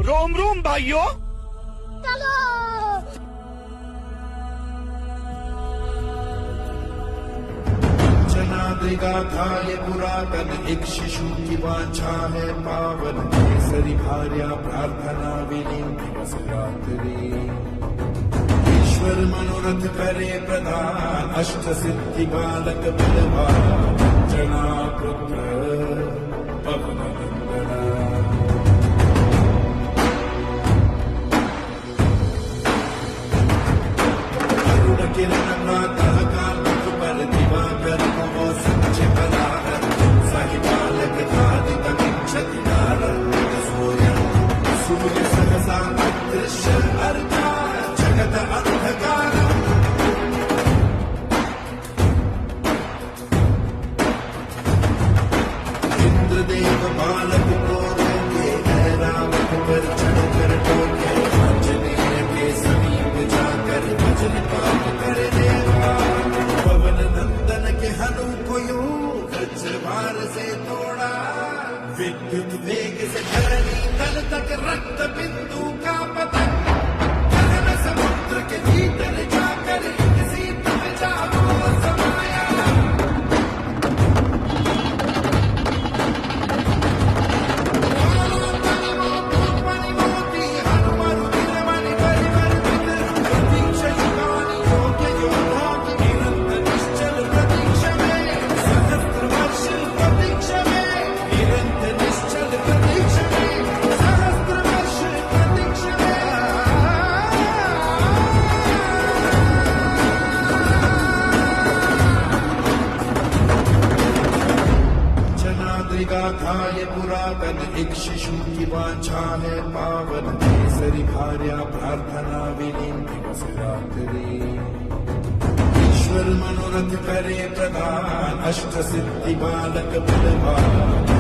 रोम रोम भाइयों। चलो। जनाद्रिगाथा ये पुरातन एक शिशु की वांछा है पावन केसरी भार्या प्रार्थना विलीन दिवस रात्रि ईश्वर मनोरथ करे प्रदान अष्ट सिद्धि बालक बलवान जना पुत्र पवन नंदना अरुण किरण प्रातः काल पर दिवाकर नमो सच्चे पदार साहि बालक खादित किंचति नारद सूर्य सूर्य सहसा दृश्य अर्चा जगत अंधकार इंद्रदेव बालक को रोके ऐरावत पर चढ़कर टोके आंजनेय के समीप जाकर भजन पाप कर देवा पवन नंदन के हनु को यूं वज्रभार से तोड़ा विद्युत वेग से धरणी तल तक रक्त बिंदु का पता गगन समुद्र के भीतर जाकर किसी में जादू समाया गाथा ये पुरातन एक शिशु की वांछा है पावन केसरी भार्या प्रार्थना विलीन दिवस रात्रि ईश्वर मनोरथ करे प्रदान अष्ट सिद्धि बालक बलवान